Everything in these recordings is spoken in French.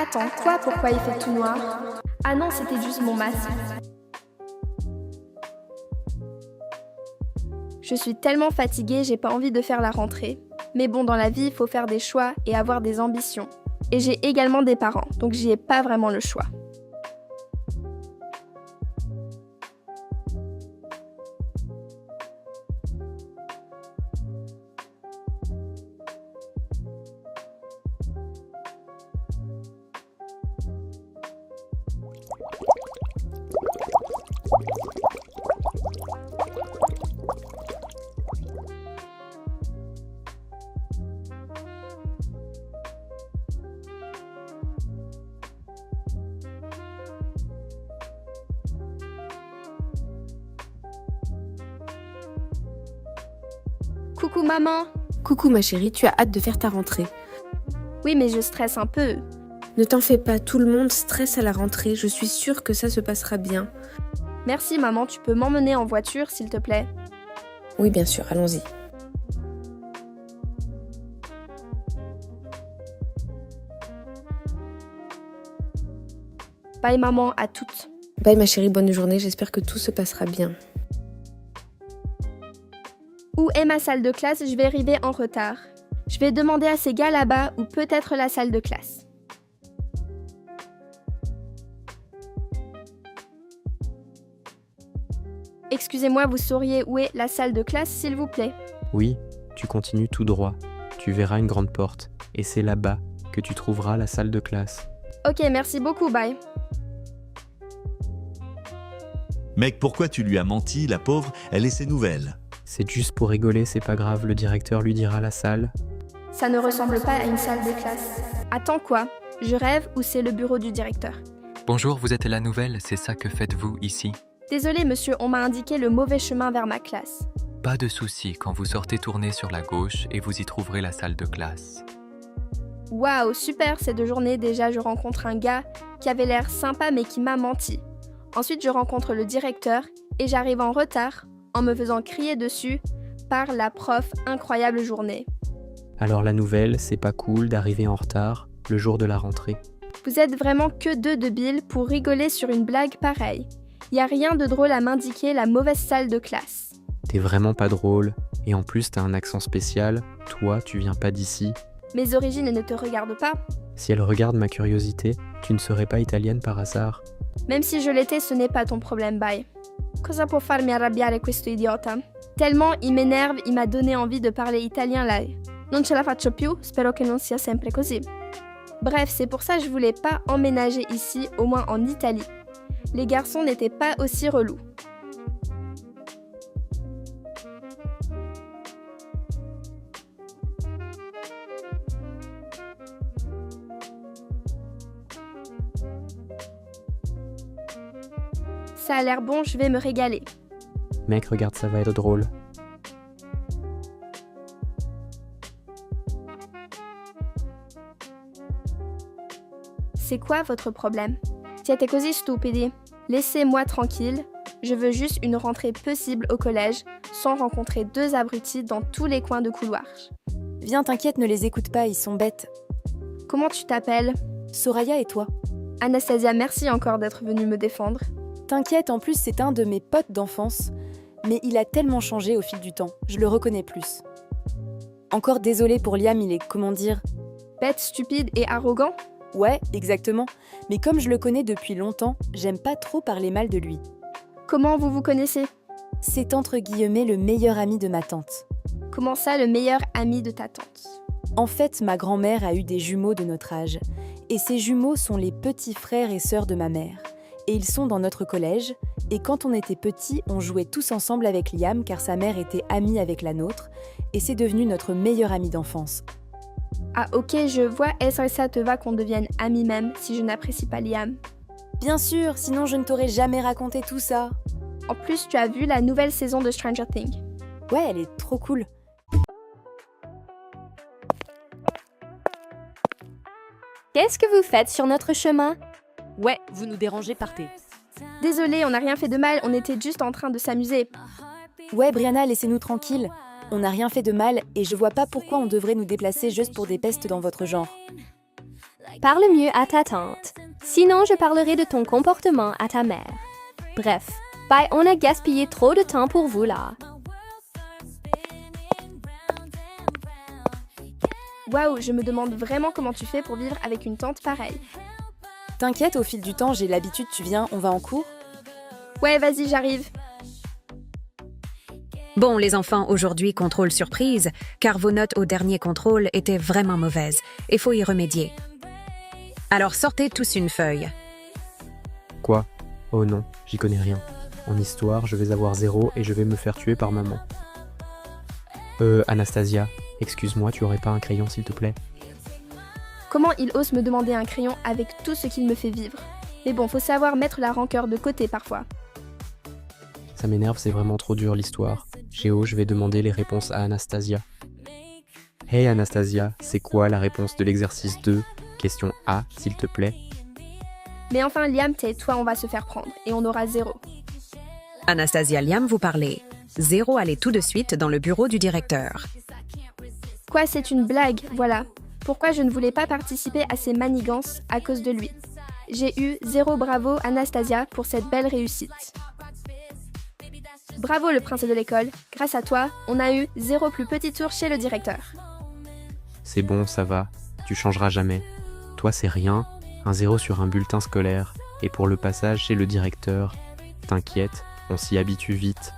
Attends, quoi? Pourquoi il fait tout noir? Ah non, c'était juste mon masque. Je suis tellement fatiguée, j'ai pas envie de faire la rentrée. Mais bon, dans la vie, il faut faire des choix et avoir des ambitions. Et j'ai également des parents, donc j'y ai pas vraiment le choix. Coucou maman! Coucou ma chérie, tu as hâte de faire ta rentrée. Oui, mais je stresse un peu. Ne t'en fais pas, tout le monde stresse à la rentrée, je suis sûre que ça se passera bien. Merci maman, tu peux m'emmener en voiture s'il te plaît? Oui bien sûr, allons-y. Bye maman, à toutes. Bye ma chérie, bonne journée, j'espère que tout se passera bien. Où est ma salle de classe? Je vais arriver en retard. Je vais demander à ces gars là-bas ou peut-être la salle de classe. Excusez-moi, vous sauriez où est la salle de classe, s'il vous plaît? Oui, tu continues tout droit. Tu verras une grande porte, et c'est là-bas que tu trouveras la salle de classe. Ok, merci beaucoup, bye. Mec, pourquoi tu lui as menti, la pauvre? Elle est ses nouvelles. C'est juste pour rigoler, c'est pas grave, le directeur lui dira la salle. Ça ne ressemble pas à une salle de classe. Attends quoi? Je rêve ou c'est le bureau du directeur? Bonjour, vous êtes la nouvelle, c'est ça que faites-vous ici? Désolé monsieur, on m'a indiqué le mauvais chemin vers ma classe. Pas de souci, quand vous sortez tournez sur la gauche et vous y trouverez la salle de classe. Waouh, super cette journée, déjà je rencontre un gars qui avait l'air sympa mais qui m'a menti. Ensuite je rencontre le directeur et j'arrive en retard en me faisant crier dessus par la prof. Incroyable journée. Alors la nouvelle, c'est pas cool d'arriver en retard le jour de la rentrée. Vous êtes vraiment que deux débiles pour rigoler sur une blague pareille. Y a rien de drôle à m'indiquer la mauvaise salle de classe. T'es vraiment pas drôle, et en plus t'as un accent spécial, toi tu viens pas d'ici. Mes origines ne te regardent pas. Si elle regarde ma curiosité, tu ne serais pas italienne par hasard. Même si je l'étais, ce n'est pas ton problème, bye. Cosa può farmi arrabbiare questo idiota? Tellement il m'énerve, il m'a donné envie de parler italien là. Non ce la faccio più, spero che non sia sempre così. Bref, c'est pour ça que je voulais pas emménager ici, au moins en Italie. Les garçons n'étaient pas aussi relous. Ça a l'air bon, je vais me régaler. Mec, regarde, ça va être drôle. C'est quoi votre problème? Siete così stupidi. Laissez-moi tranquille. Je veux juste une rentrée possible au collège, sans rencontrer deux abrutis dans tous les coins de couloir. Viens, t'inquiète, ne les écoute pas, ils sont bêtes. Comment tu t'appelles? Soraya et toi? Anastasia, merci encore d'être venue me défendre. T'inquiète, en plus c'est un de mes potes d'enfance. Mais il a tellement changé au fil du temps, je le reconnais plus. Encore désolée pour Liam, il est, comment dire... Bête, stupide et arrogant? Ouais, exactement. Mais comme je le connais depuis longtemps, j'aime pas trop parler mal de lui. Comment vous vous connaissez? C'est entre guillemets le meilleur ami de ma tante. Comment ça, le meilleur ami de ta tante? En fait, ma grand-mère a eu des jumeaux de notre âge. Et ces jumeaux sont les petits frères et sœurs de ma mère. Et ils sont dans notre collège. Et quand on était petits, on jouait tous ensemble avec Liam car sa mère était amie avec la nôtre. Et c'est devenu notre meilleur ami d'enfance. Ah ok, je vois, est-ce que ça te va qu'on devienne amis même si je n'apprécie pas Liam? Bien sûr, sinon je ne t'aurais jamais raconté tout ça. En plus, tu as vu la nouvelle saison de Stranger Things. Ouais, elle est trop cool. Qu'est-ce que vous faites sur notre chemin? Ouais, vous nous dérangez, partez. Désolée, on n'a rien fait de mal, on était juste en train de s'amuser. Ouais, Brianna, laissez-nous tranquilles. On n'a rien fait de mal et je vois pas pourquoi on devrait nous déplacer juste pour des pestes dans votre genre. Parle mieux à ta tante. Sinon, je parlerai de ton comportement à ta mère. Bref, bye, on a gaspillé trop de temps pour vous là. Waouh, je me demande vraiment comment tu fais pour vivre avec une tante pareille. T'inquiète, au fil du temps, j'ai l'habitude, tu viens, on va en cours. Ouais, vas-y, j'arrive. Bon, les enfants, aujourd'hui, contrôle surprise, car vos notes au dernier contrôle étaient vraiment mauvaises, et faut y remédier. Alors sortez tous une feuille. Quoi? Oh non, j'y connais rien. En histoire, je vais avoir 0 et je vais me faire tuer par maman. Anastasia, excuse-moi, tu aurais pas un crayon s'il te plaît? Comment il ose me demander un crayon avec tout ce qu'il me fait vivre? Mais bon, faut savoir mettre la rancœur de côté parfois. Ça m'énerve, c'est vraiment trop dur l'histoire. Géo, je vais demander les réponses à Anastasia. Hey Anastasia, c'est quoi la réponse de l'exercice 2? Question A, s'il te plaît. Mais enfin, Liam, tais-toi, on va se faire prendre. Et on aura 0. Anastasia, Liam, vous parlez. 0, allez tout de suite dans le bureau du directeur. Quoi, c'est une blague, voilà. Pourquoi je ne voulais pas participer à ces manigances à cause de lui? J'ai eu 0 bravo Anastasia pour cette belle réussite. Bravo le prince de l'école, grâce à toi, on a eu 0 plus petit tour chez le directeur. C'est bon, ça va. Tu changeras jamais. Toi, c'est rien. Un 0 sur un bulletin scolaire. Et pour le passage chez le directeur, t'inquiète, on s'y habitue vite.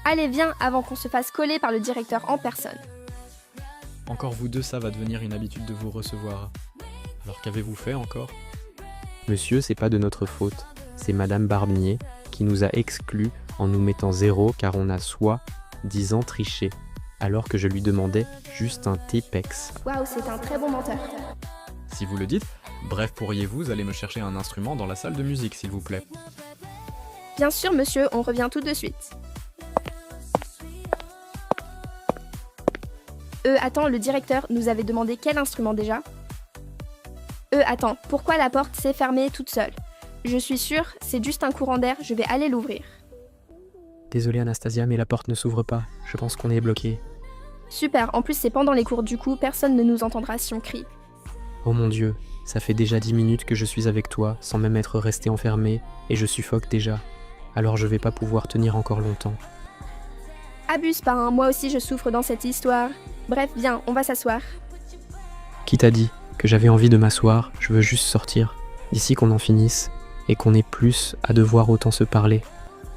Allez, viens avant qu'on se fasse coller par le directeur en personne. Encore vous deux, ça va devenir une habitude de vous recevoir. Alors qu'avez-vous fait encore? Monsieur, c'est pas de notre faute. C'est Madame Barnier qui nous a exclus en nous mettant 0 car on a soi-disant triché. Alors que je lui demandais juste un TPEX. Waouh, c'est un très bon menteur. Si vous le dites, bref, pourriez-vous aller me chercher un instrument dans la salle de musique, s'il vous plaît? Bien sûr, monsieur, on revient tout de suite. Attends, le directeur nous avait demandé quel instrument déjà? Attends, pourquoi la porte s'est fermée toute seule? Je suis sûre, c'est juste un courant d'air, je vais aller l'ouvrir. Désolé Anastasia, mais la porte ne s'ouvre pas. Je pense qu'on est bloqué. Super, en plus c'est pendant les cours, du coup, personne ne nous entendra si on crie. Oh mon Dieu, ça fait déjà 10 minutes que je suis avec toi, sans même être resté enfermé, et je suffoque déjà. Alors je vais pas pouvoir tenir encore longtemps. Abuse pas, hein, moi aussi je souffre dans cette histoire. Bref, viens, on va s'asseoir. Qui t'a dit que j'avais envie de m'asseoir? Je veux juste sortir. D'ici qu'on en finisse, et qu'on ait plus à devoir autant se parler.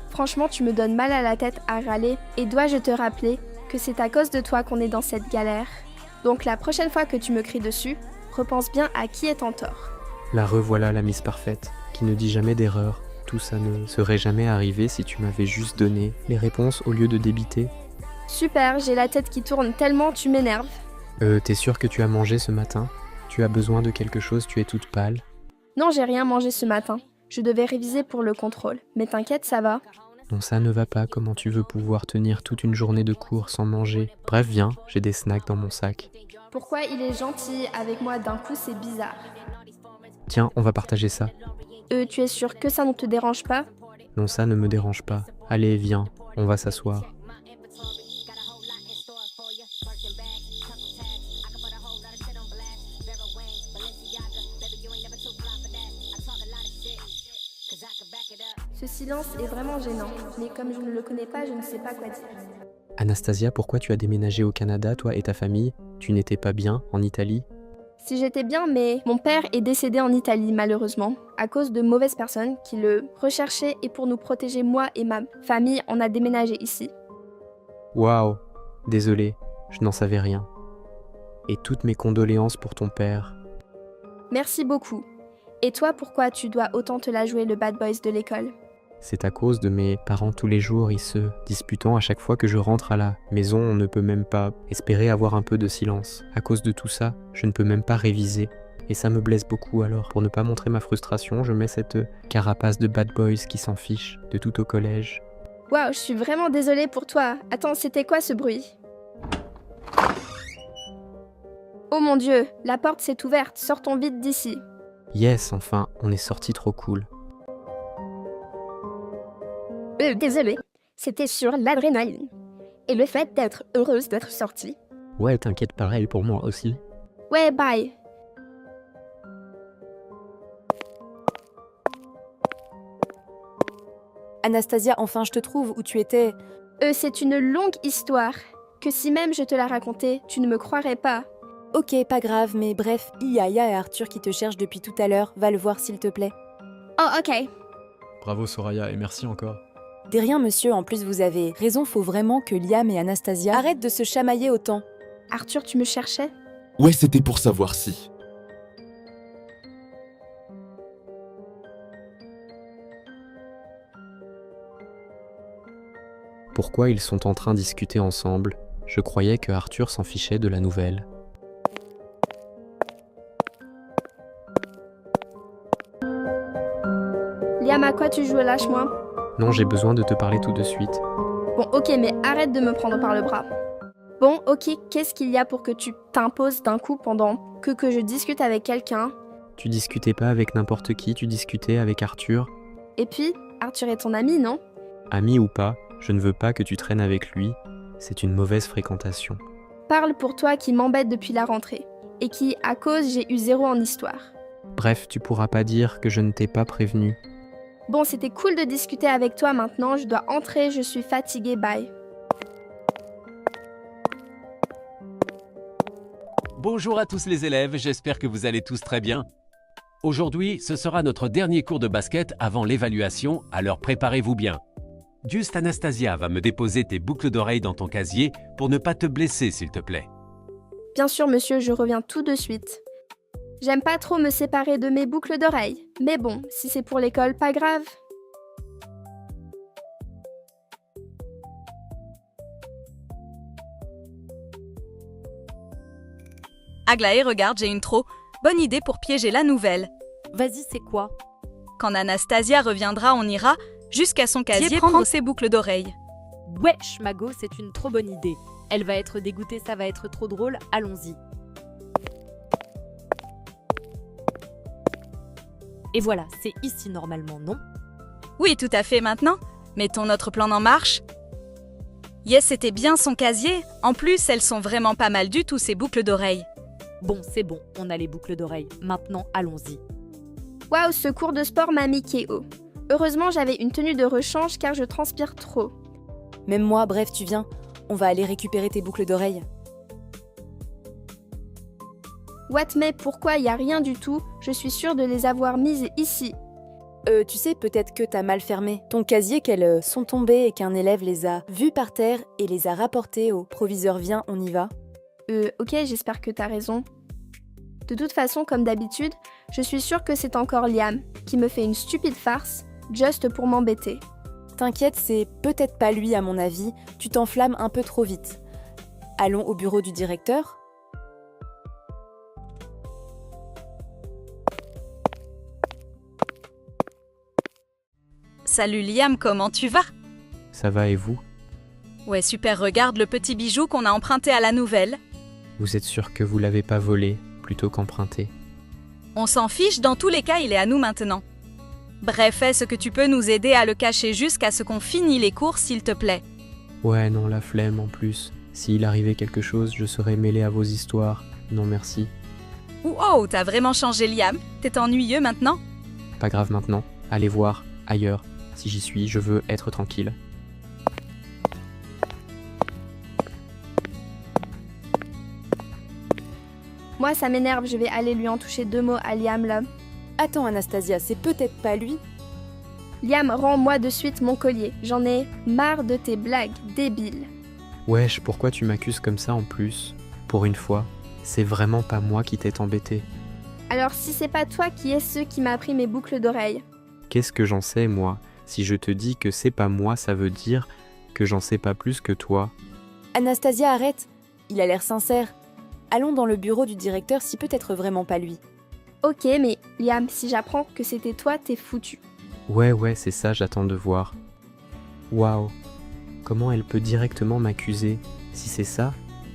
Franchement, tu me donnes mal à la tête à râler, et dois-je te rappeler que c'est à cause de toi qu'on est dans cette galère. Donc la prochaine fois que tu me cries dessus, repense bien à qui est en tort. La revoilà la Miss Parfaite, qui ne dit jamais d'erreur. Tout ça ne serait jamais arrivé si tu m'avais juste donné les réponses au lieu de débiter. Super, j'ai la tête qui tourne tellement tu m'énerves. T'es sûre que tu as mangé ce matin? Tu as besoin de quelque chose, tu es toute pâle. Non, j'ai rien mangé ce matin. Je devais réviser pour le contrôle, mais t'inquiète, ça va. Non, ça ne va pas, comment tu veux pouvoir tenir toute une journée de cours sans manger? Bref, viens, j'ai des snacks dans mon sac. Pourquoi il est gentil avec moi d'un coup, c'est bizarre. Tiens, on va partager ça. Tu es sûr que ça ne te dérange pas? Non, ça ne me dérange pas. Allez, viens, on va s'asseoir. Ce silence est vraiment gênant, mais comme je ne le connais pas, je ne sais pas quoi dire. Anastasia, pourquoi tu as déménagé au Canada, toi et ta famille? Tu n'étais pas bien en Italie? Si j'étais bien, mais mon père est décédé en Italie, malheureusement, à cause de mauvaises personnes qui le recherchaient, et pour nous protéger, moi et ma famille, on a déménagé ici. Waouh, désolé, je n'en savais rien. Et toutes mes condoléances pour ton père. Merci beaucoup. Et toi, pourquoi tu dois autant te la jouer le bad boys de l'école? C'est à cause de mes parents tous les jours, ils se disputant à chaque fois que je rentre à la maison, on ne peut même pas espérer avoir un peu de silence. À cause de tout ça, je ne peux même pas réviser. Et ça me blesse beaucoup, alors pour ne pas montrer ma frustration, je mets cette carapace de bad boys qui s'en fiche de tout au collège. Waouh, je suis vraiment désolée pour toi. Attends, c'était quoi ce bruit? Oh mon Dieu, la porte s'est ouverte, sortons vite d'ici. Yes, enfin, on est sorti trop cool. Désolée, c'était sur l'adrénaline. Et le fait d'être heureuse d'être sortie. Ouais, t'inquiète, pareil pour moi aussi. Ouais, bye. Anastasia, enfin je te trouve, où tu étais. C'est une longue histoire, que si même je te la racontais, tu ne me croirais pas. Ok, pas grave, mais bref, il y a Aya et Arthur qui te cherchent depuis tout à l'heure, va le voir s'il te plaît. Oh, ok. Bravo Soraya et merci encore. De rien monsieur, en plus vous avez raison, faut vraiment que Liam et Anastasia arrêtent de se chamailler autant. Arthur, tu me cherchais? Ouais, c'était pour savoir si. Pourquoi ils sont en train de discuter ensemble? Je croyais que Arthur s'en fichait de la nouvelle. Liam, à quoi tu joues? Lâche-moi. Non, j'ai besoin de te parler tout de suite. Bon, ok, mais arrête de me prendre par le bras. Bon, ok, qu'est-ce qu'il y a pour que tu t'imposes d'un coup pendant que je discute avec quelqu'un? Tu discutais pas avec n'importe qui, tu discutais avec Arthur. Et puis, Arthur est ton ami, non? Ami ou pas, je ne veux pas que tu traînes avec lui. C'est une mauvaise fréquentation. Parle pour toi qui m'embête depuis la rentrée. Et qui, à cause, j'ai eu 0 en histoire. Bref, tu pourras pas dire que je ne t'ai pas prévenu. Bon, c'était cool de discuter avec toi maintenant, je dois entrer, je suis fatiguée, bye. Bonjour à tous les élèves, j'espère que vous allez tous très bien. Aujourd'hui, ce sera notre dernier cours de basket avant l'évaluation, alors préparez-vous bien. Juste Anastasia va me déposer tes boucles d'oreilles dans ton casier pour ne pas te blesser s'il te plaît. Bien sûr, monsieur, je reviens tout de suite. J'aime pas trop me séparer de mes boucles d'oreilles, mais bon, si c'est pour l'école, pas grave. Aglaé, regarde, j'ai une trop bonne idée pour piéger la nouvelle. Vas-y, c'est quoi? Quand Anastasia reviendra, on ira jusqu'à son casier prendre ses boucles d'oreilles. Ouais, Schmago, c'est une trop bonne idée. Elle va être dégoûtée, ça va être trop drôle, allons-y. Et voilà, c'est ici normalement, non? Oui, tout à fait, maintenant. Mettons notre plan en marche. Yes, c'était bien son casier. En plus, elles sont vraiment pas mal du tout, ces boucles d'oreilles. Bon, c'est bon, on a les boucles d'oreilles. Maintenant, allons-y. Waouh, ce cours de sport m'a mis KO. Heureusement, j'avais une tenue de rechange car je transpire trop. Même moi, bref, tu viens. On va aller récupérer tes boucles d'oreilles. What, mais pourquoi y a rien du tout? Je suis sûre de les avoir mises ici. Tu sais, peut-être que t'as mal fermé ton casier, qu'elles sont tombées et qu'un élève les a vues par terre et les a rapportées au proviseur. Viens, on y va. Ok, j'espère que t'as raison. De toute façon, comme d'habitude, je suis sûre que c'est encore Liam qui me fait une stupide farce, juste pour m'embêter. T'inquiète, c'est peut-être pas lui à mon avis, tu t'enflammes un peu trop vite. Allons au bureau du directeur. Salut Liam, comment tu vas? Ça va et vous? Ouais, super, regarde le petit bijou qu'on a emprunté à la nouvelle. Vous êtes sûr que vous l'avez pas volé plutôt qu'emprunté? On s'en fiche, dans tous les cas, il est à nous maintenant. Bref, est-ce que tu peux nous aider à le cacher jusqu'à ce qu'on finisse les cours, s'il te plaît? Ouais, non, la flemme en plus. S'il arrivait quelque chose, je serais mêlé à vos histoires. Non merci. Oh, t'as vraiment changé Liam? T'es ennuyeux maintenant? Pas grave maintenant. Allez voir, ailleurs. Si j'y suis, je veux être tranquille. Moi, ça m'énerve, je vais aller lui en toucher 2 mots à Liam là. Attends Anastasia, c'est peut-être pas lui. Liam, rends-moi de suite mon collier. J'en ai marre de tes blagues débiles. Wesh, pourquoi tu m'accuses comme ça en plus? Pour une fois, c'est vraiment pas moi qui t'ai embêté. Alors si c'est pas toi, qui est ce qui m'a pris mes boucles d'oreilles? Qu'est-ce que j'en sais, moi? Si je te dis que c'est pas moi, ça veut dire que j'en sais pas plus que toi. Anastasia, arrête. Il a l'air sincère. Allons dans le bureau du directeur si peut-être vraiment pas lui. Ok, mais Liam, si j'apprends que c'était toi, t'es foutu. Ouais, c'est ça, j'attends de voir. Waouh, comment elle peut directement m'accuser? Si c'est ça,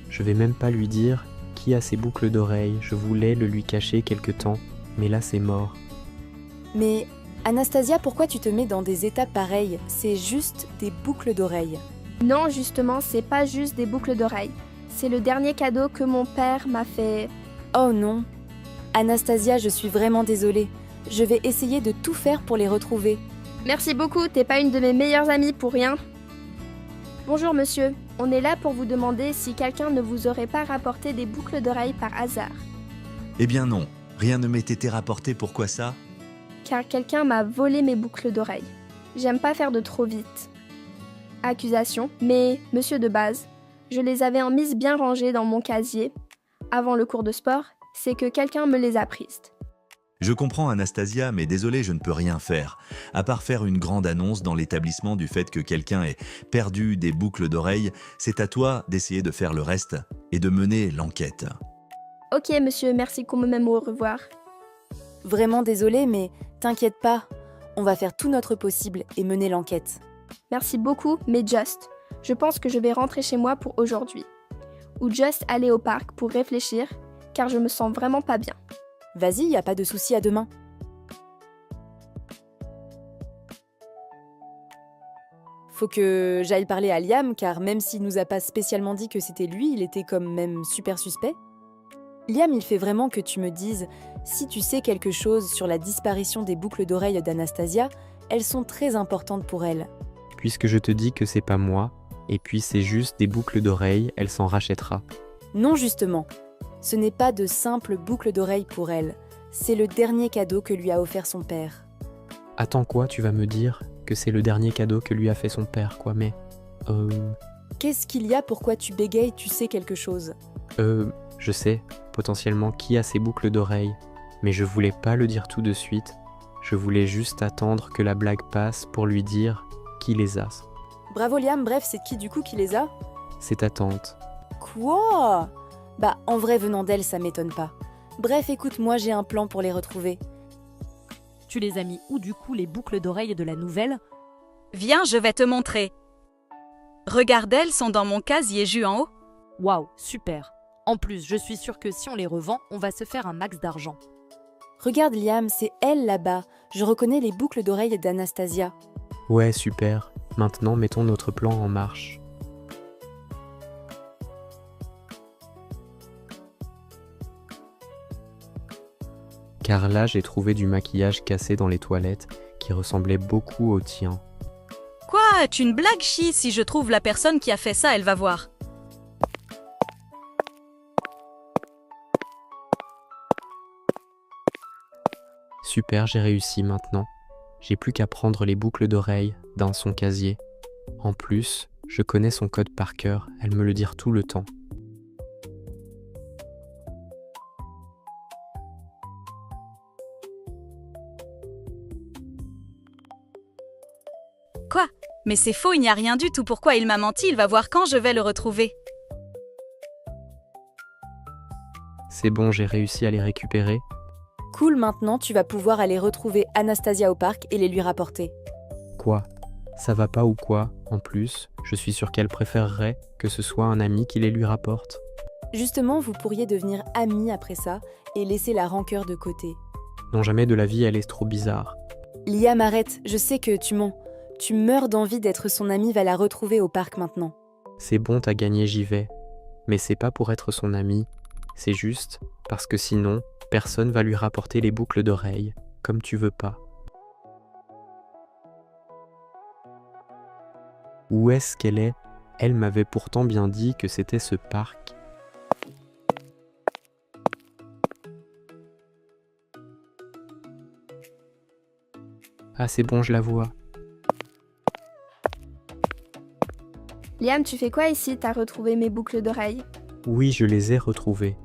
je vais même pas lui dire qui a ses boucles d'oreilles. Je voulais le lui cacher quelque temps, mais là c'est mort. Mais Anastasia, pourquoi tu te mets dans des états pareils? C'est juste des boucles d'oreilles. Non, justement, c'est pas juste des boucles d'oreilles. C'est le dernier cadeau que mon père m'a fait. Oh non. Anastasia, je suis vraiment désolée. Je vais essayer de tout faire pour les retrouver. Merci beaucoup, t'es pas une de mes meilleures amies pour rien. Bonjour monsieur, on est là pour vous demander si quelqu'un ne vous aurait pas rapporté des boucles d'oreilles par hasard. Eh bien non, rien ne m'ait été rapporté, pourquoi ça? Car quelqu'un m'a volé mes boucles d'oreilles. J'aime pas faire de trop vite. Accusation, mais monsieur de base, je les avais mises bien rangées dans mon casier. Avant le cours de sport, c'est que quelqu'un me les a prises. Je comprends Anastasia, mais désolé, je ne peux rien faire. À part faire une grande annonce dans l'établissement du fait que quelqu'un ait perdu des boucles d'oreilles, c'est à toi d'essayer de faire le reste et de mener l'enquête. Ok monsieur, merci qu'on me m'aime au revoir. Vraiment désolée, mais t'inquiète pas. On va faire tout notre possible et mener l'enquête. Merci beaucoup, mais Just, je pense que je vais rentrer chez moi pour aujourd'hui. Ou Just aller au parc pour réfléchir, car je me sens vraiment pas bien. Vas-y, y a pas de souci, à demain. Faut que j'aille parler à Liam, car même s'il nous a pas spécialement dit que c'était lui, il était comme même super suspect. Liam, il fait vraiment que tu me dises, si tu sais quelque chose sur la disparition des boucles d'oreilles d'Anastasia, elles sont très importantes pour elle. Puisque je te dis que c'est pas moi, et puis c'est juste des boucles d'oreilles, elle s'en rachètera. Non, justement. Ce n'est pas de simples boucles d'oreilles pour elle. C'est le dernier cadeau que lui a offert son père. Attends quoi, tu vas me dire que c'est le dernier cadeau que lui a fait son père, quoi, mais... Qu'est-ce qu'il y a? Pourquoi tu bégayes? Tu sais quelque chose? Je sais, potentiellement qui a ces boucles d'oreilles, mais je voulais pas le dire tout de suite. Je voulais juste attendre que la blague passe pour lui dire qui les a. Bravo Liam, bref, c'est qui du coup qui les a? C'est ta tante. Quoi? Bah, en vrai, venant d'elle, ça m'étonne pas. Bref, écoute, moi j'ai un plan pour les retrouver. Tu les as mis où du coup les boucles d'oreilles de la nouvelle? Viens, je vais te montrer. Regarde, elles sont dans mon casier jus en haut. Waouh, super. En plus, je suis sûre que si on les revend, on va se faire un max d'argent. Regarde Liam, c'est elle là-bas. Je reconnais les boucles d'oreilles d'Anastasia. Ouais, super. Maintenant, mettons notre plan en marche. Car là, j'ai trouvé du maquillage cassé dans les toilettes qui ressemblait beaucoup au tien. Quoi? Tu une blague, Chi? Si je trouve la personne qui a fait ça, elle va voir. Super, j'ai réussi maintenant. J'ai plus qu'à prendre les boucles d'oreilles dans son casier. En plus, je connais son code par cœur, elle me le dit tout le temps. Quoi? Mais c'est faux, il n'y a rien du tout. Pourquoi il m'a menti? Il va voir quand je vais le retrouver. C'est bon, j'ai réussi à les récupérer. Cool, maintenant tu vas pouvoir aller retrouver Anastasia au parc et les lui rapporter. Quoi? Ça va pas ou quoi? En plus, je suis sûr qu'elle préférerait que ce soit un ami qui les lui rapporte. Justement, vous pourriez devenir amis après ça et laisser la rancœur de côté. Non, jamais de la vie, elle est trop bizarre. Liam, arrête, je sais que tu mens. Tu meurs d'envie d'être son ami, va la retrouver au parc maintenant. C'est bon, t'as gagné, j'y vais. Mais c'est pas pour être son ami, c'est juste parce que sinon, personne va lui rapporter les boucles d'oreilles, comme tu veux pas. Où est-ce qu'elle est? Elle m'avait pourtant bien dit que c'était ce parc. Ah, c'est bon, je la vois. Liam, tu fais quoi ici? T'as retrouvé mes boucles d'oreilles? Oui, je les ai retrouvées.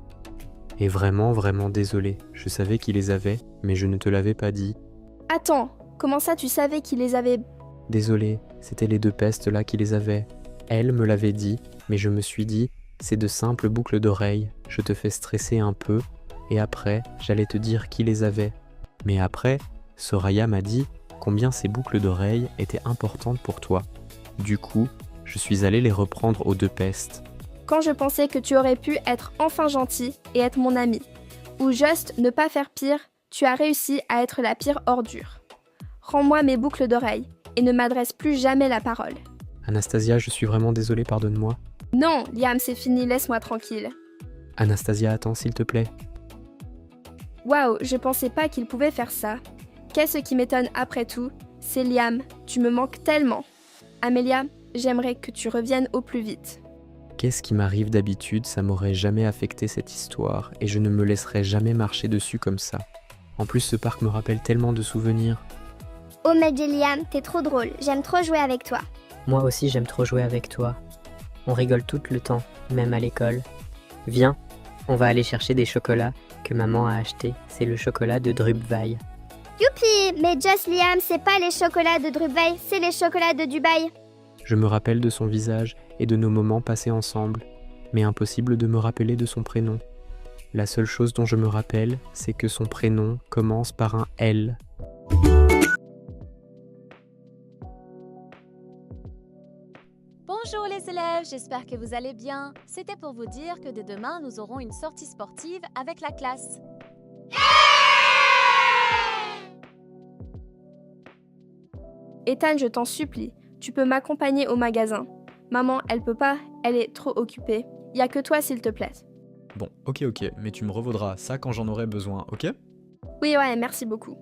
Et vraiment, vraiment désolé. Je savais qu'il les avait, mais je ne te l'avais pas dit. Attends, comment ça tu savais qu'il les avait? Désolé, c'était les deux pestes là qui les avaient. Elle me l'avait dit, mais je me suis dit, c'est de simples boucles d'oreilles, je te fais stresser un peu, et après, j'allais te dire qui les avait. Mais après, Soraya m'a dit combien ces boucles d'oreilles étaient importantes pour toi. Du coup, je suis allé les reprendre aux deux pestes. Quand je pensais que tu aurais pu être enfin gentil et être mon ami, ou juste ne pas faire pire, tu as réussi à être la pire ordure. Rends-moi mes boucles d'oreilles et ne m'adresse plus jamais la parole. Anastasia, je suis vraiment désolé, pardonne-moi. Non, Liam, c'est fini, laisse-moi tranquille. Anastasia, attends, s'il te plaît. Waouh, je pensais pas qu'il pouvait faire ça. Qu'est-ce qui m'étonne après tout, c'est Liam, tu me manques tellement. Amélia, j'aimerais que tu reviennes au plus vite. Qu'est-ce qui m'arrive d'habitude, ça m'aurait jamais affecté cette histoire et je ne me laisserai jamais marcher dessus comme ça. En plus, ce parc me rappelle tellement de souvenirs. Oh Majid Liam, t'es trop drôle, j'aime trop jouer avec toi. Moi aussi j'aime trop jouer avec toi. On rigole tout le temps, même à l'école. Viens, on va aller chercher des chocolats que maman a achetés. C'est le chocolat de Drupvail. Youpi, mais Just Liam, c'est pas les chocolats de Drupvail, c'est les chocolats de Dubaï. Je me rappelle de son visage et de nos moments passés ensemble, mais impossible de me rappeler de son prénom. La seule chose dont je me rappelle, c'est que son prénom commence par un L. Bonjour les élèves, j'espère que vous allez bien. C'était pour vous dire que dès demain, nous aurons une sortie sportive avec la classe. Ethan, je t'en supplie, tu peux m'accompagner au magasin. Maman, elle peut pas, elle est trop occupée. Y a que toi s'il te plaît. Bon, ok, mais tu me revaudras ça quand j'en aurai besoin, ok? Oui, ouais, merci beaucoup.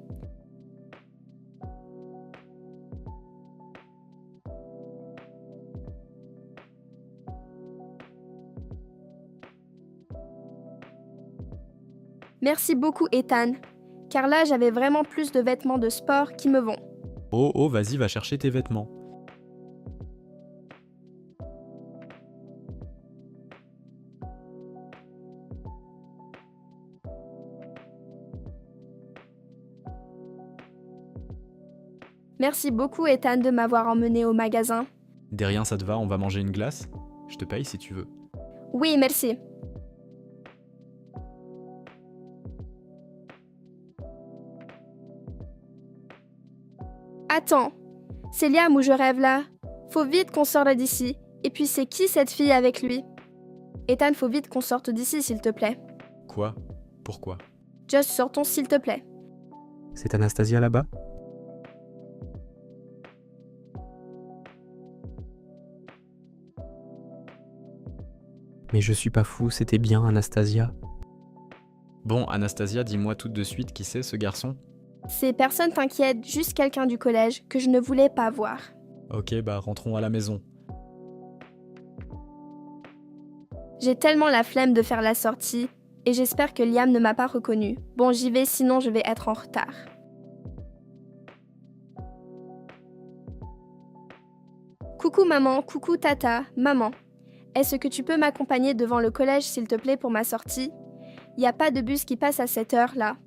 Merci beaucoup, Ethan, car là, j'avais vraiment plus de vêtements de sport qui me vont. Oh, vas-y, va chercher tes vêtements. Merci beaucoup, Ethan, de m'avoir emmené au magasin. De rien, ça te va, on va manger une glace? Je te paye si tu veux. Oui, merci. Attends, c'est Liam où je rêve là. Faut vite qu'on sorte d'ici. Et puis c'est qui cette fille avec lui? Ethan, faut vite qu'on sorte d'ici s'il te plaît. Quoi? Pourquoi? Just sortons s'il te plaît. C'est Anastasia là-bas? Mais je suis pas fou, c'était bien Anastasia. Bon, Anastasia, dis-moi tout de suite qui c'est ce garçon? Ces personnes t'inquiètent, juste quelqu'un du collège que je ne voulais pas voir. Ok, rentrons à la maison. J'ai tellement la flemme de faire la sortie, et j'espère que Liam ne m'a pas reconnue. Bon, j'y vais, sinon je vais être en retard. Coucou maman, coucou tata, maman. Est-ce que tu peux m'accompagner devant le collège s'il te plaît pour ma sortie? Il n'y a pas de bus qui passe à cette heure-là.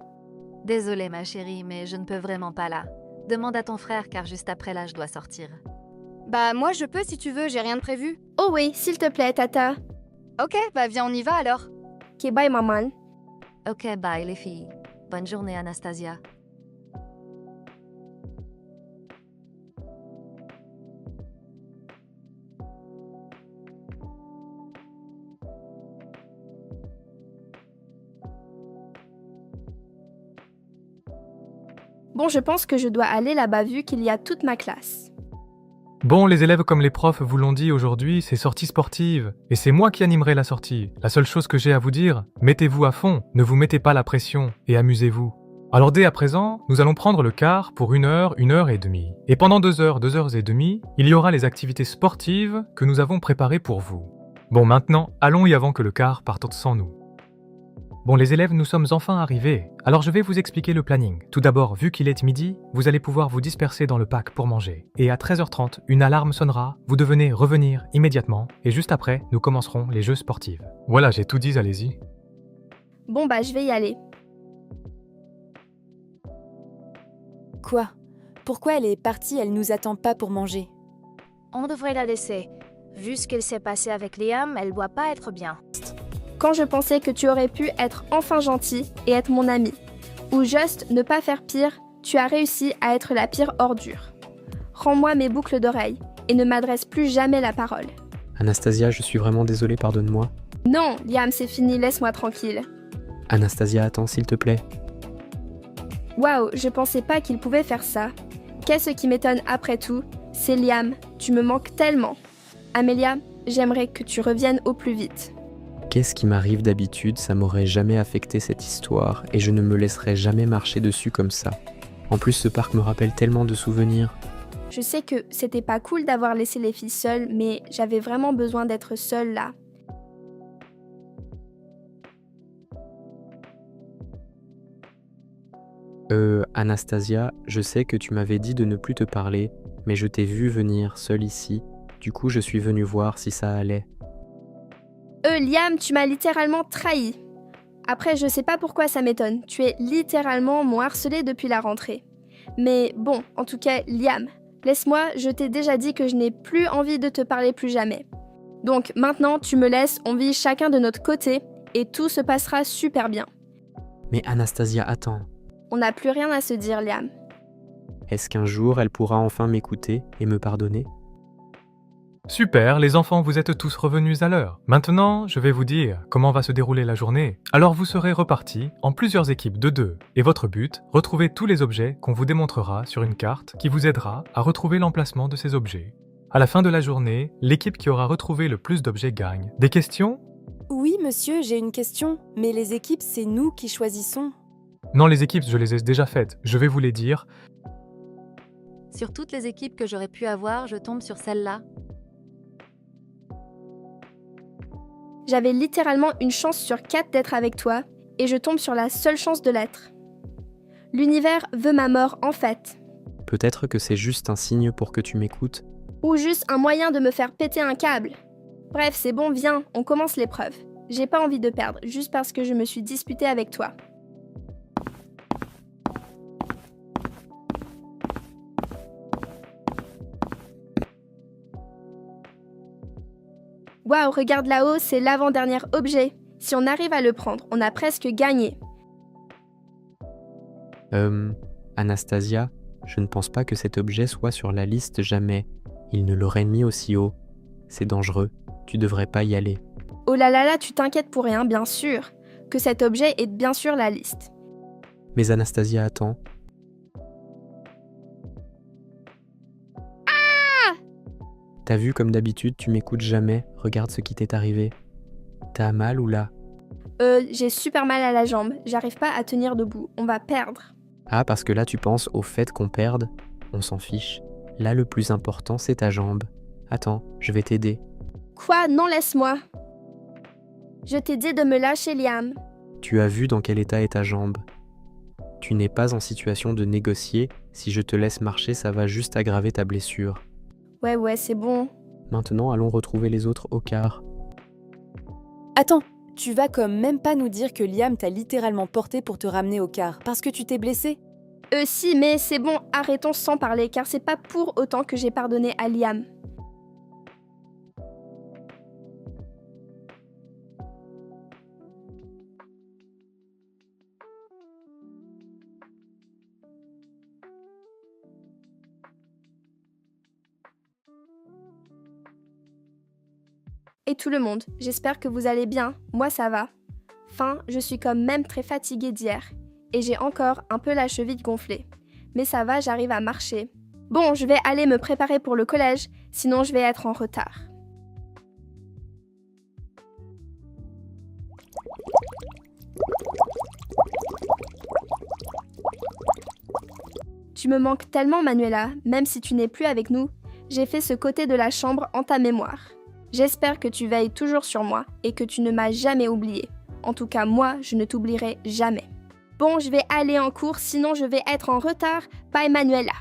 Désolée ma chérie, mais je ne peux vraiment pas là. Demande à ton frère car juste après là je dois sortir. Bah moi je peux si tu veux, j'ai rien de prévu. Oh oui, s'il te plaît tata. Ok, viens on y va alors. Ok, bye maman. Ok, bye les filles. Bonne journée Anastasia. Bon, je pense que je dois aller là-bas vu qu'il y a toute ma classe. Bon, les élèves comme les profs vous l'ont dit aujourd'hui, c'est sortie sportive. Et c'est moi qui animerai la sortie. La seule chose que j'ai à vous dire, mettez-vous à fond, ne vous mettez pas la pression et amusez-vous. Alors dès à présent, nous allons prendre le car pour 1 heure, 1 heure et demie. Et pendant 2 heures, 2 heures et demie, il y aura les activités sportives que nous avons préparées pour vous. Bon, maintenant, allons-y avant que le car parte sans nous. Bon les élèves, nous sommes enfin arrivés. Alors je vais vous expliquer le planning. Tout d'abord, vu qu'il est midi, vous allez pouvoir vous disperser dans le parc pour manger. Et à 13h30, une alarme sonnera, vous devenez revenir immédiatement. Et juste après, nous commencerons les jeux sportifs. Voilà, j'ai tout dit, allez-y. Bon je vais y aller. Quoi? Pourquoi elle est partie, elle nous attend pas pour manger? On devrait la laisser. Vu ce qu'il s'est passé avec Liam, elle doit pas être bien. Quand je pensais que tu aurais pu être enfin gentil et être mon ami, ou juste ne pas faire pire, tu as réussi à être la pire ordure. Rends-moi mes boucles d'oreilles et ne m'adresse plus jamais la parole. Anastasia, je suis vraiment désolé, pardonne-moi. Non, Liam, c'est fini, laisse-moi tranquille. Anastasia, attends, s'il te plaît. Waouh, je pensais pas qu'il pouvait faire ça. Qu'est-ce qui m'étonne après tout? C'est Liam, tu me manques tellement. Amélia, j'aimerais que tu reviennes au plus vite. Qu'est-ce qui m'arrive d'habitude, ça m'aurait jamais affecté cette histoire et je ne me laisserai jamais marcher dessus comme ça. En plus, ce parc me rappelle tellement de souvenirs. Je sais que c'était pas cool d'avoir laissé les filles seules, mais j'avais vraiment besoin d'être seule là. Anastasia, je sais que tu m'avais dit de ne plus te parler, mais je t'ai vu venir seule ici. Du coup, je suis venu voir si ça allait. Liam, tu m'as littéralement trahi. Après, je sais pas pourquoi ça m'étonne. Tu es littéralement mon harcelé depuis la rentrée. Mais bon, en tout cas, Liam, laisse-moi, je t'ai déjà dit que je n'ai plus envie de te parler plus jamais. Donc maintenant, tu me laisses, on vit chacun de notre côté, et tout se passera super bien. Mais Anastasia, attends. On n'a plus rien à se dire, Liam. Est-ce qu'un jour elle pourra enfin m'écouter et me pardonner ? Super, les enfants, vous êtes tous revenus à l'heure. Maintenant, je vais vous dire comment va se dérouler la journée. Alors vous serez repartis en plusieurs équipes de 2. Et votre but, retrouver tous les objets qu'on vous démontrera sur une carte qui vous aidera à retrouver l'emplacement de ces objets. À la fin de la journée, l'équipe qui aura retrouvé le plus d'objets gagne. Des questions ? Oui, monsieur, j'ai une question. Mais les équipes, c'est nous qui choisissons. Non, les équipes, je les ai déjà faites. Je vais vous les dire. Sur toutes les équipes que j'aurais pu avoir, je tombe sur celle-là. J'avais littéralement une chance sur 4 d'être avec toi, et je tombe sur la seule chance de l'être. L'univers veut ma mort en fait. Peut-être que c'est juste un signe pour que tu m'écoutes. Ou juste un moyen de me faire péter un câble. Bref, c'est bon, viens, on commence l'épreuve. J'ai pas envie de perdre, juste parce que je me suis disputée avec toi. Waouh, regarde là-haut, c'est l'avant-dernier objet. Si on arrive à le prendre, on a presque gagné. Anastasia, je ne pense pas que cet objet soit sur la liste jamais. Il ne l'aurait mis aussi haut. C'est dangereux, tu devrais pas y aller. Oh là là là, tu t'inquiètes pour rien, bien sûr. Que cet objet est bien sûr la liste. Mais Anastasia, attends. T'as vu, comme d'habitude, tu m'écoutes jamais. Regarde ce qui t'est arrivé. T'as mal ou là ? J'ai super mal à la jambe. J'arrive pas à tenir debout. On va perdre. Ah, parce que là, tu penses au fait qu'on perde ? On s'en fiche. Là, le plus important, c'est ta jambe. Attends, je vais t'aider. Quoi ? Non, laisse-moi. Je t'ai dit de me lâcher, Liam. Tu as vu dans quel état est ta jambe. Tu n'es pas en situation de négocier. Si je te laisse marcher, ça va juste aggraver ta blessure. Ouais, c'est bon. Maintenant, allons retrouver les autres au quart. Attends, tu vas comme même pas nous dire que Liam t'a littéralement porté pour te ramener au quart, parce que tu t'es blessé ? Si, mais c'est bon, arrêtons sans parler, car c'est pas pour autant que j'ai pardonné à Liam. Et tout le monde, j'espère que vous allez bien, moi ça va. Enfin, je suis quand même très fatiguée d'hier, et j'ai encore un peu la cheville gonflée. Mais ça va, j'arrive à marcher. Bon, je vais aller me préparer pour le collège, sinon je vais être en retard. Tu me manques tellement, Manuela, même si tu n'es plus avec nous. J'ai fait ce côté de la chambre en ta mémoire. J'espère que tu veilles toujours sur moi et que tu ne m'as jamais oublié. En tout cas, moi, je ne t'oublierai jamais. Bon, je vais aller en cours, sinon je vais être en retard. Bye, Manuela.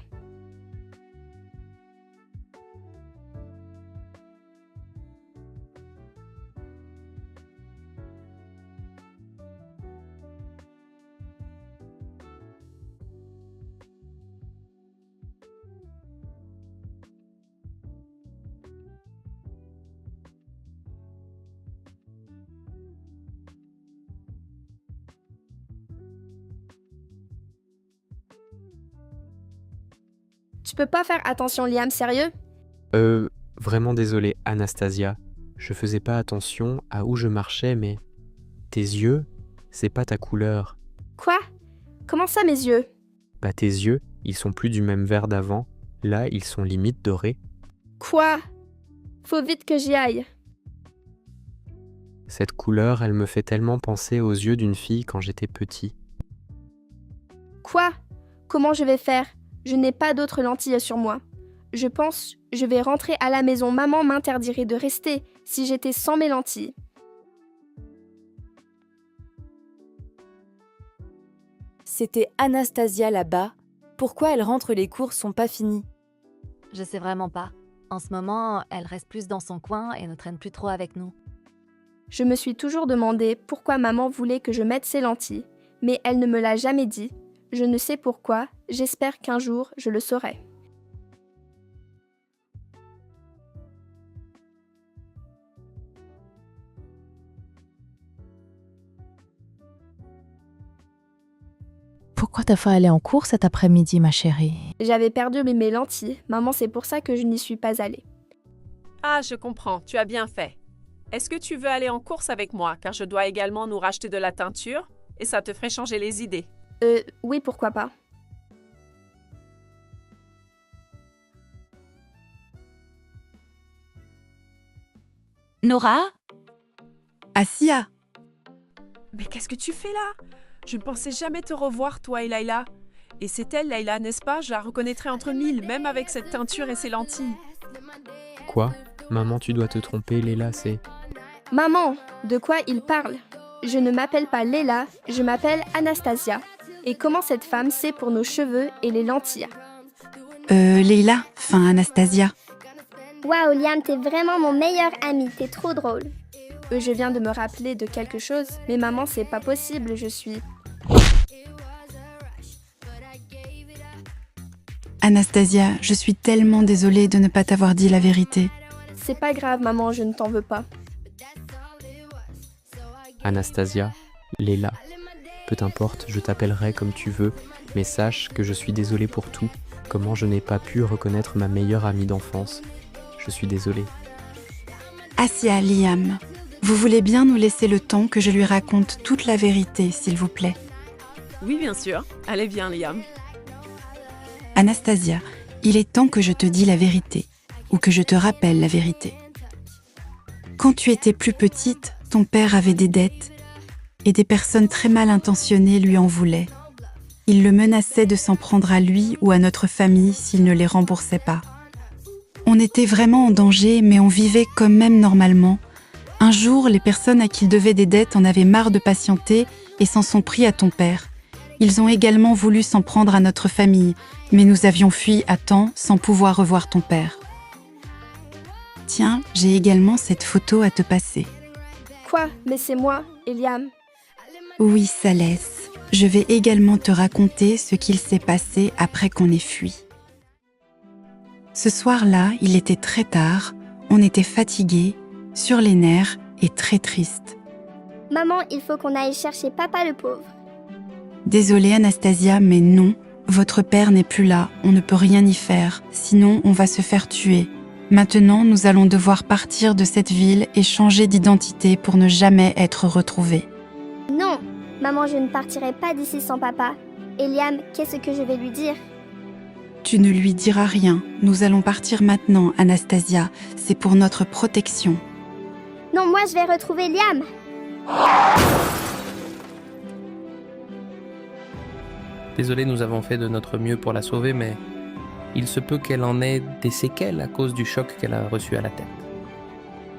Tu peux pas faire attention, Liam, sérieux ? Vraiment désolé, Anastasia. Je faisais pas attention à où je marchais, mais... Tes yeux, c'est pas ta couleur. Quoi ? Comment ça, mes yeux ? Bah tes yeux, ils sont plus du même vert d'avant. Là, ils sont limite dorés. Quoi ? Faut vite que j'y aille. Cette couleur, elle me fait tellement penser aux yeux d'une fille quand j'étais petit. Quoi ? Comment je vais faire? Je n'ai pas d'autres lentilles sur moi. Je pense je vais rentrer à la maison. Maman m'interdirait de rester si j'étais sans mes lentilles. C'était Anastasia là-bas. Pourquoi elle rentre, les cours sont pas finis? Je sais vraiment pas. En ce moment, elle reste plus dans son coin et ne traîne plus trop avec nous. Je me suis toujours demandé pourquoi maman voulait que je mette ses lentilles, mais elle ne me l'a jamais dit. Je ne sais pourquoi, j'espère qu'un jour je le saurai. Pourquoi t'as fait aller en cours cet après-midi, ma chérie? J'avais perdu mes lentilles. Maman, c'est pour ça que je n'y suis pas allée. Ah, je comprends, tu as bien fait. Est-ce que tu veux aller en course avec moi, car je dois également nous racheter de la teinture, et ça te ferait changer les idées. Oui, pourquoi pas. Nora? Assia? Mais qu'est-ce que tu fais là? Je ne pensais jamais te revoir, toi et Layla. Et c'est elle, Layla, n'est-ce pas? Je la reconnaîtrais entre mille, même avec cette teinture et ses lentilles. Quoi? Maman, tu dois te tromper, Léla, c'est... Maman, de quoi il parle? Je ne m'appelle pas Léla, je m'appelle Anastasia. Et comment cette femme sait pour nos cheveux et les lentilles? Leila, enfin Anastasia. Waouh, Liam, t'es vraiment mon meilleur ami, t'es trop drôle. Je viens de me rappeler de quelque chose, mais maman, c'est pas possible, je suis... Anastasia, je suis tellement désolée de ne pas t'avoir dit la vérité. C'est pas grave, maman, je ne t'en veux pas. Anastasia, Léla, peu importe, je t'appellerai comme tu veux, mais sache que je suis désolé pour tout. Comment je n'ai pas pu reconnaître ma meilleure amie d'enfance. Je suis désolé. Assia, Liam, vous voulez bien nous laisser le temps que je lui raconte toute la vérité, s'il vous plaît? Oui, bien sûr. Allez, viens, Liam. Anastasia, il est temps que je te dise la vérité, ou que je te rappelle la vérité. Quand tu étais plus petite, ton père avait des dettes, et des personnes très mal intentionnées lui en voulaient. Il le menaçait de s'en prendre à lui ou à notre famille s'il ne les remboursait pas. On était vraiment en danger, mais on vivait quand même normalement. Un jour, les personnes à qui il devait des dettes en avaient marre de patienter et s'en sont pris à ton père. Ils ont également voulu s'en prendre à notre famille, mais nous avions fui à temps sans pouvoir revoir ton père. Tiens, j'ai également cette photo à te passer. Quoi? Mais c'est moi, Liam. Oui, ça laisse. Je vais également te raconter ce qu'il s'est passé après qu'on ait fui. Ce soir-là, il était très tard, on était fatigués, sur les nerfs et très tristes. Maman, il faut qu'on aille chercher papa le pauvre. Désolée Anastasia, mais non, votre père n'est plus là, on ne peut rien y faire, sinon on va se faire tuer. Maintenant, nous allons devoir partir de cette ville et changer d'identité pour ne jamais être retrouvés. Non, maman, je ne partirai pas d'ici sans papa. Et Liam, qu'est-ce que je vais lui dire? Tu ne lui diras rien, nous allons partir maintenant, Anastasia, c'est pour notre protection. Non, moi je vais retrouver Liam. Désolé, nous avons fait de notre mieux pour la sauver, mais il se peut qu'elle en ait des séquelles à cause du choc qu'elle a reçu à la tête.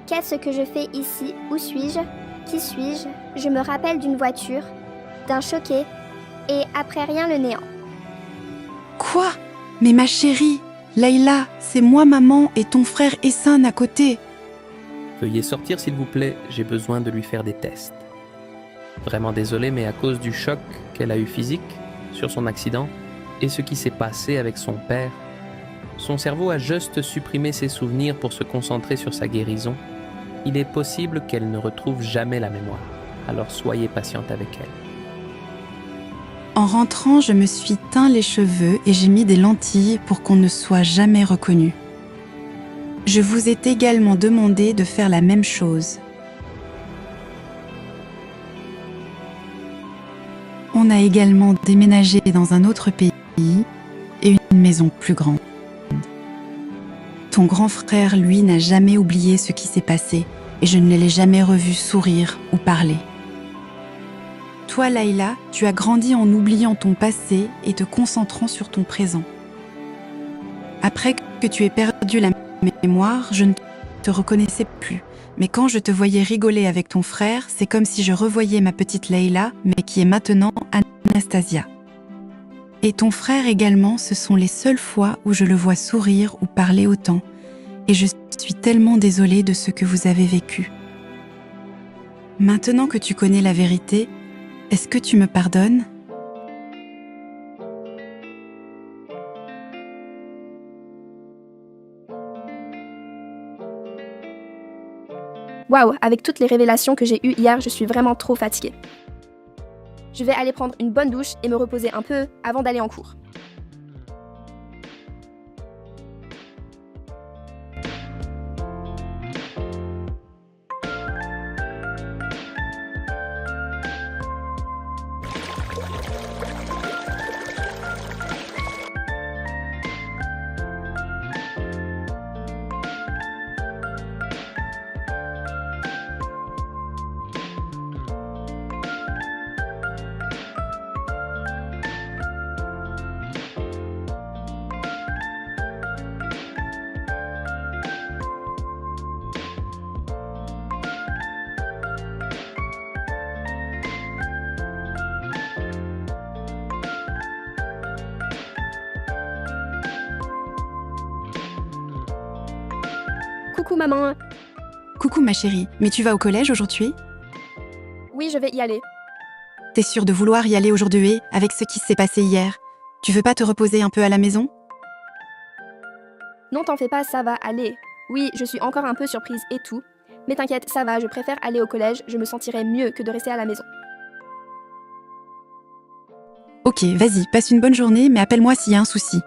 Qu'est-ce que je fais ici? Où suis-je? Qui suis-je? Je me rappelle d'une voiture, d'un choqué, et après rien le néant. Quoi? Mais ma chérie, Layla, c'est moi maman et ton frère Essan à côté. Veuillez sortir s'il vous plaît, j'ai besoin de lui faire des tests. Vraiment désolé, mais à cause du choc qu'elle a eu physique sur son accident et ce qui s'est passé avec son père, son cerveau a juste supprimé ses souvenirs pour se concentrer sur sa guérison. Il est possible qu'elle ne retrouve jamais la mémoire, alors soyez patiente avec elle. En rentrant, je me suis teint les cheveux et j'ai mis des lentilles pour qu'on ne soit jamais reconnu. Je vous ai également demandé de faire la même chose. On a également déménagé dans un autre pays et une maison plus grande. Ton grand frère, lui, n'a jamais oublié ce qui s'est passé et je ne l'ai jamais revu sourire ou parler. toi, Layla, tu as grandi en oubliant ton passé et te concentrant sur ton présent. Après que tu aies perdu la mémoire, je ne te reconnaissais plus. Mais quand je te voyais rigoler avec ton frère, c'est comme si je revoyais ma petite Layla, mais qui est maintenant Anastasia. Et ton frère également, ce sont les seules fois où je le vois sourire ou parler autant. Et je suis tellement désolée de ce que vous avez vécu. Maintenant que tu connais la vérité, est-ce que tu me pardonnes ? Waouh, avec toutes les révélations que j'ai eues hier, je suis vraiment trop fatiguée. Je vais aller prendre une bonne douche et me reposer un peu avant d'aller en cours. Coucou maman. Coucou ma chérie, mais tu vas au collège aujourd'hui ? Oui, je vais y aller. T'es sûre de vouloir y aller aujourd'hui avec ce qui s'est passé hier ? Tu veux pas te reposer un peu à la maison ? Non, t'en fais pas, ça va aller. Oui, je suis encore un peu surprise et tout. Mais t'inquiète, ça va, je préfère aller au collège, je me sentirai mieux que de rester à la maison. Ok, vas-y, passe une bonne journée, mais appelle-moi s'il y a un souci.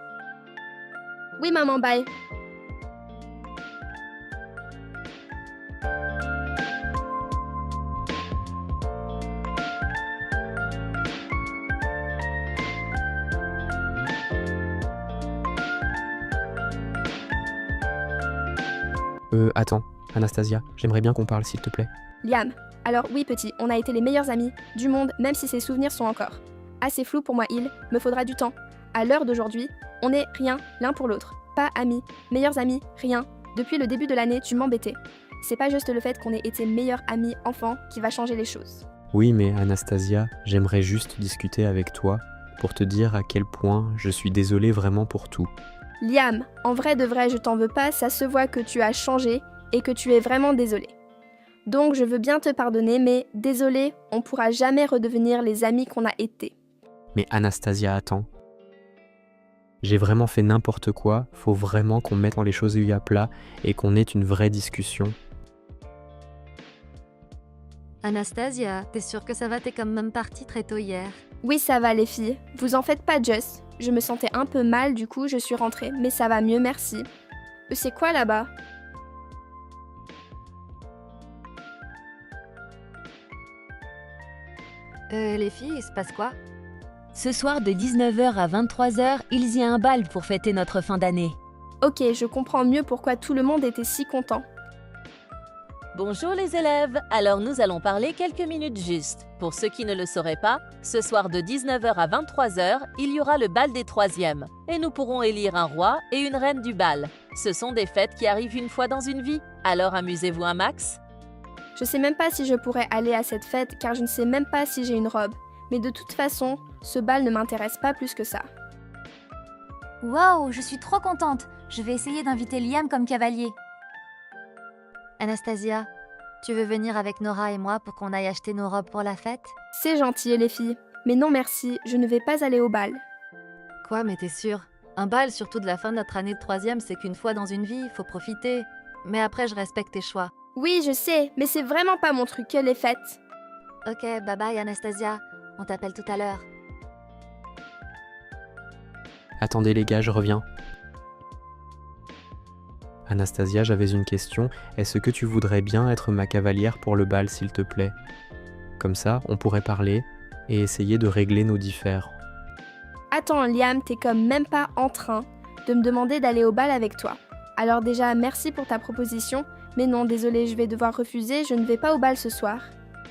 Oui maman, bye. Attends, Anastasia, j'aimerais bien qu'on parle s'il te plaît. Liam, alors oui petit, on a été les meilleurs amis du monde, même si ses souvenirs sont encore assez flous pour moi, il me faudra du temps. À l'heure d'aujourd'hui, on n'est rien l'un pour l'autre. Pas amis, meilleurs amis, rien. Depuis le début de l'année, tu m'embêtais. C'est pas juste le fait qu'on ait été meilleurs amis enfants qui va changer les choses. Oui, mais Anastasia, j'aimerais juste discuter avec toi pour te dire à quel point je suis désolé vraiment pour tout. Liam, en vrai de vrai, je t'en veux pas, ça se voit que tu as changé et que tu es vraiment désolé. Donc je veux bien te pardonner, mais désolé, on pourra jamais redevenir les amis qu'on a été. Mais Anastasia, attends. J'ai vraiment fait n'importe quoi, faut vraiment qu'on mette les choses à plat et qu'on ait une vraie discussion. Anastasia, t'es sûre que ça va? T'es quand même partie très tôt hier. Oui, ça va les filles. Vous en faites pas, Jess. Je me sentais un peu mal, du coup je suis rentrée. Mais ça va mieux, merci. C'est quoi là-bas? Les filles, il se passe quoi? Ce soir de 19h à 23h, il y a un bal pour fêter notre fin d'année. Ok, je comprends mieux pourquoi tout le monde était si content. Bonjour les élèves, alors nous allons parler quelques minutes juste. Pour ceux qui ne le sauraient pas, ce soir de 19h à 23h, il y aura le bal des troisièmes. Et nous pourrons élire un roi et une reine du bal. Ce sont des fêtes qui arrivent une fois dans une vie, alors amusez-vous un max. Je sais même pas si je pourrais aller à cette fête car je ne sais même pas si j'ai une robe. Mais de toute façon, ce bal ne m'intéresse pas plus que ça. Waouh, je suis trop contente. Je vais essayer d'inviter Liam comme cavalier. Anastasia, tu veux venir avec Nora et moi pour qu'on aille acheter nos robes pour la fête? C'est gentil les filles, mais non merci, je ne vais pas aller au bal. Quoi, mais t'es sûre? Un bal, surtout de la fin de notre année de troisième, c'est qu'une fois dans une vie, faut profiter. Mais après, je respecte tes choix. Oui, je sais, mais c'est vraiment pas mon truc, les fêtes. Ok, bye bye Anastasia, on t'appelle tout à l'heure. Attendez les gars, je reviens. Anastasia, j'avais une question. Est-ce que tu voudrais bien être ma cavalière pour le bal, s'il te plaît? Comme ça, on pourrait parler et essayer de régler nos différends. Attends, Liam, t'es comme même pas en train de me demander d'aller au bal avec toi. Alors déjà, merci pour ta proposition, mais non, désolé, je vais devoir refuser, je ne vais pas au bal ce soir.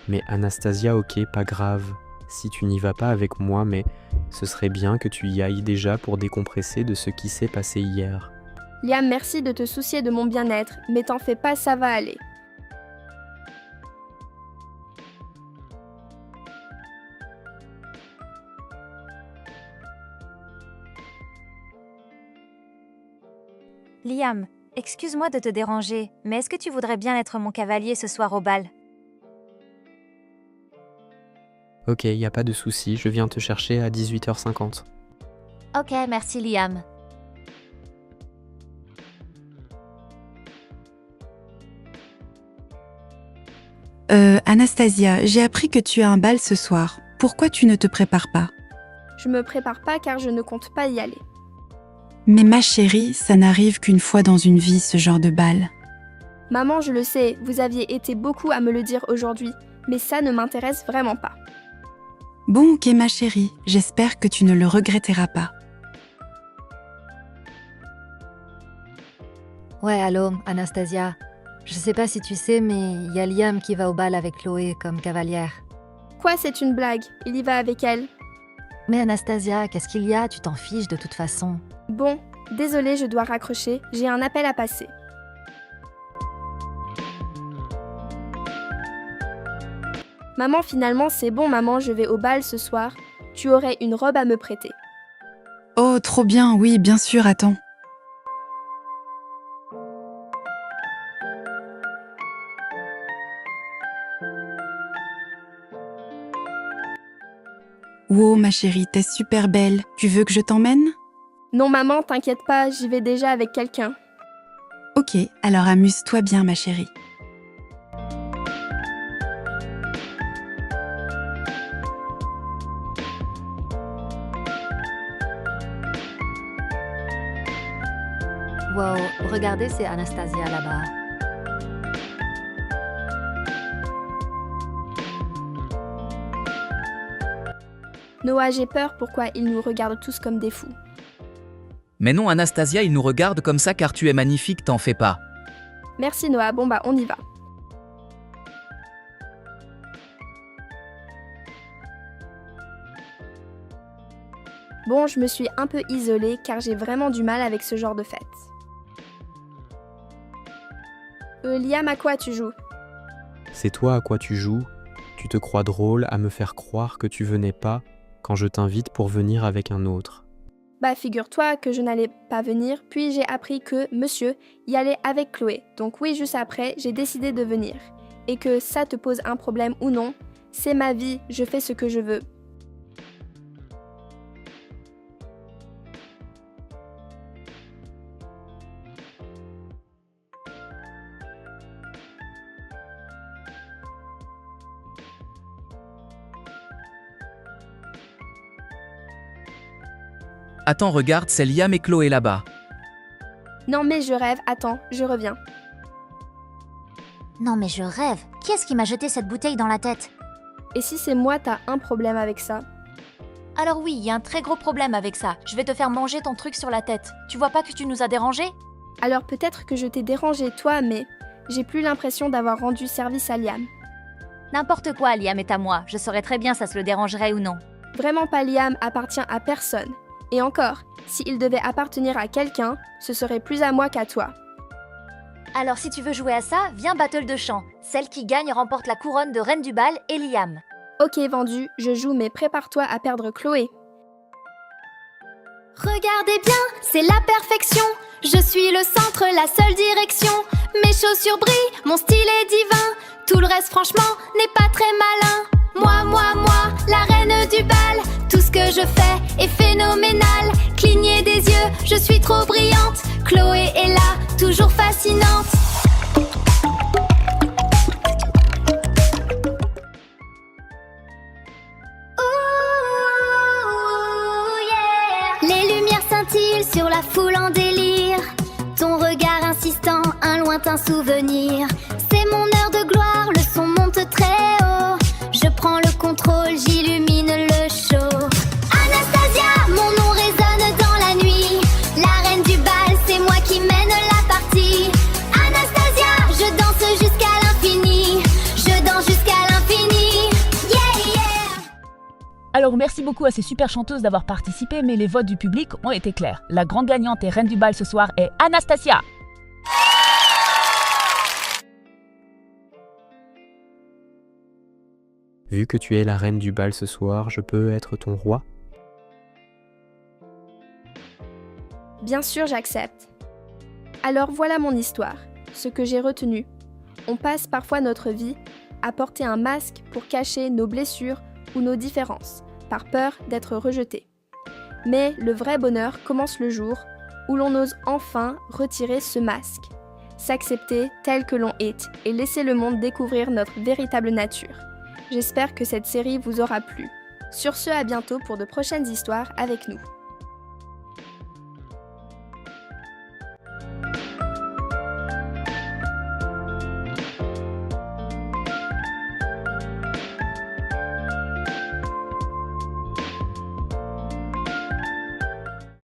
Mais Anastasia, ok, pas grave. si tu n'y vas pas avec moi, mais ce serait bien que tu y ailles déjà pour décompresser de ce qui s'est passé hier. Liam, merci de te soucier de mon bien-être, mais t'en fais pas, ça va aller. Liam, excuse-moi de te déranger, mais est-ce que tu voudrais bien être mon cavalier ce soir au bal? Ok, y a pas de souci, je viens te chercher à 18h50. Ok, merci Liam. Anastasia, j'ai appris que tu as un bal ce soir. Pourquoi tu ne te prépares pas? Je me prépare pas car je ne compte pas y aller. Mais ma chérie, ça n'arrive qu'une fois dans une vie, ce genre de bal. Maman, je le sais, vous aviez été beaucoup à me le dire aujourd'hui, mais ça ne m'intéresse vraiment pas. Bon, ok ma chérie, j'espère que tu ne le regretteras pas. Ouais, allô, Anastasia. Je sais pas si tu sais, mais il y a Liam qui va au bal avec Chloé comme cavalière. Quoi, c'est une blague? Il y va avec elle. Mais Anastasia, qu'est-ce qu'il y a? Tu t'en fiches de toute façon. Bon, désolée, je dois raccrocher, j'ai un appel à passer. Maman, finalement, c'est bon, maman, je vais au bal ce soir. Tu aurais une robe à me prêter. Oh, trop bien, oui, bien sûr, attends. Wow, ma chérie, t'es super belle. Tu veux que je t'emmène? Non, maman, t'inquiète pas, j'y vais déjà avec quelqu'un. Ok, alors amuse-toi bien, ma chérie. Wow, regardez, c'est Anastasia là-bas. Noah, j'ai peur, pourquoi ils nous regardent tous comme des fous. Mais non, Anastasia, il nous regarde comme ça car tu es magnifique, t'en fais pas. Merci Noah, bon bah on y va. Bon, je me suis un peu isolée car j'ai vraiment du mal avec ce genre de fête. Liam, à quoi tu joues? C'est toi à quoi tu joues? Tu te crois drôle à me faire croire que tu venais pas quand je t'invite pour venir avec un autre. Bah figure-toi que je n'allais pas venir, puis j'ai appris que monsieur y allait avec Chloé. Donc oui, juste après, j'ai décidé de venir. Et que ça te pose un problème ou non, c'est ma vie, je fais ce que je veux. Attends, regarde, c'est Liam et Chloé là-bas. Non mais je rêve, attends, je reviens. Non mais je rêve. Qui est-ce qui m'a jeté cette bouteille dans la tête? Et si c'est moi, t'as un problème avec ça? Alors oui, il y a un très gros problème avec ça. Je vais te faire manger ton truc sur la tête. Tu vois pas que tu nous as dérangés? Alors peut-être que je t'ai dérangé toi, mais j'ai plus l'impression d'avoir rendu service à Liam. N'importe quoi, Liam est à moi. Je saurais très bien ça se le dérangerait ou non. Vraiment pas, Liam appartient à personne. Et encore, s'il devait appartenir à quelqu'un, ce serait plus à moi qu'à toi. Alors si tu veux jouer à ça, viens battle de chant. Celle qui gagne remporte la couronne de reine du bal et Liam. Ok, vendu, je joue, mais prépare-toi à perdre Chloé. Regardez bien, c'est la perfection. Je suis le centre, la seule direction. Mes chaussures brillent, mon style est divin. Tout le reste franchement n'est pas très malin. Moi, la reine du bal. Tout ce que je fais est phénoménal. Cligner des yeux, je suis trop brillante. Chloé est là, toujours fascinante. Les lumières scintillent sur la foule en délire. Ton regard insistant, un lointain souvenir. C'est mon heure de gloire, le son monte très haut. Je prends le contrôle, j'illumine le show. Anastasia, mon nom résonne dans la nuit. La reine du bal, c'est moi qui mène la partie. Anastasia, je danse jusqu'à l'infini. Je danse jusqu'à l'infini. Yeah, yeah. Alors merci beaucoup à ces super chanteuses d'avoir participé, mais les votes du public ont été clairs. La grande gagnante et reine du bal ce soir est Anastasia. Vu que tu es la reine du bal ce soir, je peux être ton roi? Bien sûr, j'accepte. Alors voilà mon histoire, ce que j'ai retenu. On passe parfois notre vie à porter un masque pour cacher nos blessures ou nos différences, par peur d'être rejeté. Mais le vrai bonheur commence le jour où l'on ose enfin retirer ce masque, s'accepter tel que l'on est et laisser le monde découvrir notre véritable nature. J'espère que cette série vous aura plu. Sur ce, à bientôt pour de prochaines histoires avec nous.